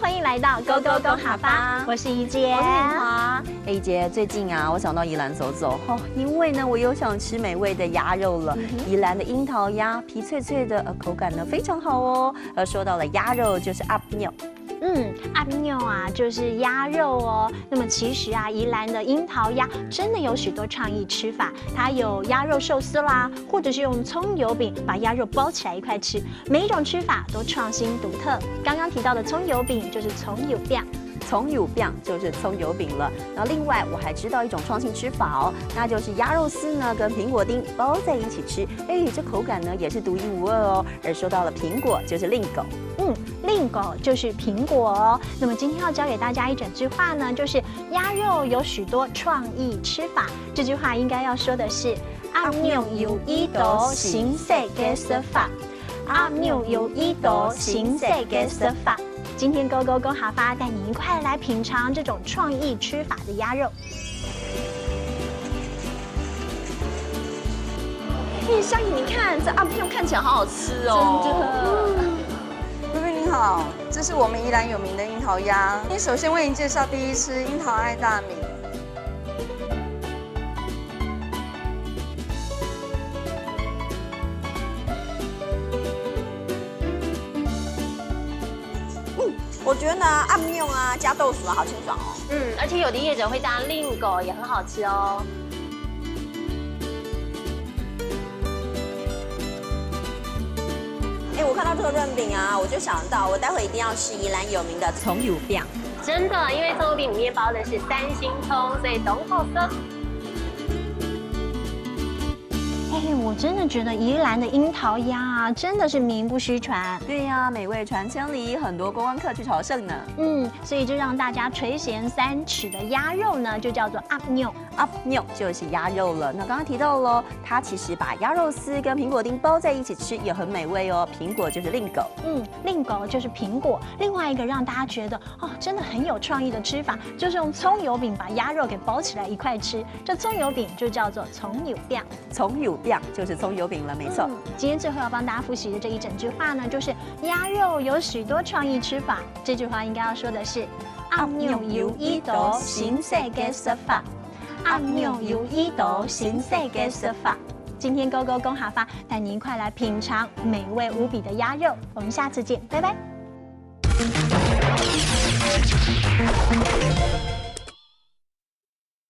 欢迎来到 Go Go Go 好吧，我是怡姐，我是敏华。怡姐，最近啊，我想到宜兰走走哦，因为呢，我又想吃美味的鸭肉了。宜兰的樱桃鸭，皮脆脆的，口感呢非常好哦。说到了鸭肉，就是阿牛。阿牛啊，就是鸭肉哦。那么其实啊，宜兰的樱桃鸭真的有许多创意吃法，它有鸭肉寿司啦，或者是用葱油饼把鸭肉包起来一块吃，每一种吃法都创新独特。刚刚提到的葱油饼就是葱油饼。葱油饼就是葱油饼了。然后另外我还知道一种创新吃法哦，那就是鸭肉丝呢跟苹果丁包在一起吃，这口感呢也是独一无二哦。而说到了苹果，就是令狗。令狗就是苹果哦。那么今天要教给大家一整句话呢，就是鸭肉有许多创意吃法。这句话应该要说的是阿牛有一道新式嘅食法，阿牛有一道新式嘅食法。今天 Go Go Go 好吧，带你一块来品尝这种创意吃法的鸭肉。香怡，你看这阿牛看起来好好吃哦，真的。贵宾您好，这是我们宜兰有名的樱桃鸭。首先为您介绍第一吃樱桃爱大米。我觉得呢，阿牛啊加豆腐啊，好清爽哦。而且有的业者会加令狗，也很好吃哦。我看到这个润饼啊，我就想到我待会一定要吃宜兰有名的葱油饼。真的，因为葱油饼里面包的是3星葱，所以都好吃。我真的觉得宜兰的樱桃鸭啊，真的是名不虚传。对呀，美味传千里，很多观光客去朝圣呢。所以就让大家垂涎3尺的鸭肉呢，就叫做阿牛。阿牛就是鸭肉了。那刚刚提到了，它其实把鸭肉丝跟苹果丁包在一起吃，也很美味哦。苹果就是令狗，令狗就是苹果。另外一个让大家觉得真的很有创意的吃法，就是用葱油饼把鸭肉给包起来一块吃。这葱油饼就叫做葱油饼。葱油饼就是葱油饼了，没错。今天最后要帮大家复习的这一整句话呢，就是鸭肉有许多创意吃法。这句话应该要说的是阿牛有一道新式嘅食法，阿牛有一道新式嘅食法。今天 Go Go 公好发带您一块来品尝美味无比的鸭肉，我们下次见，拜拜。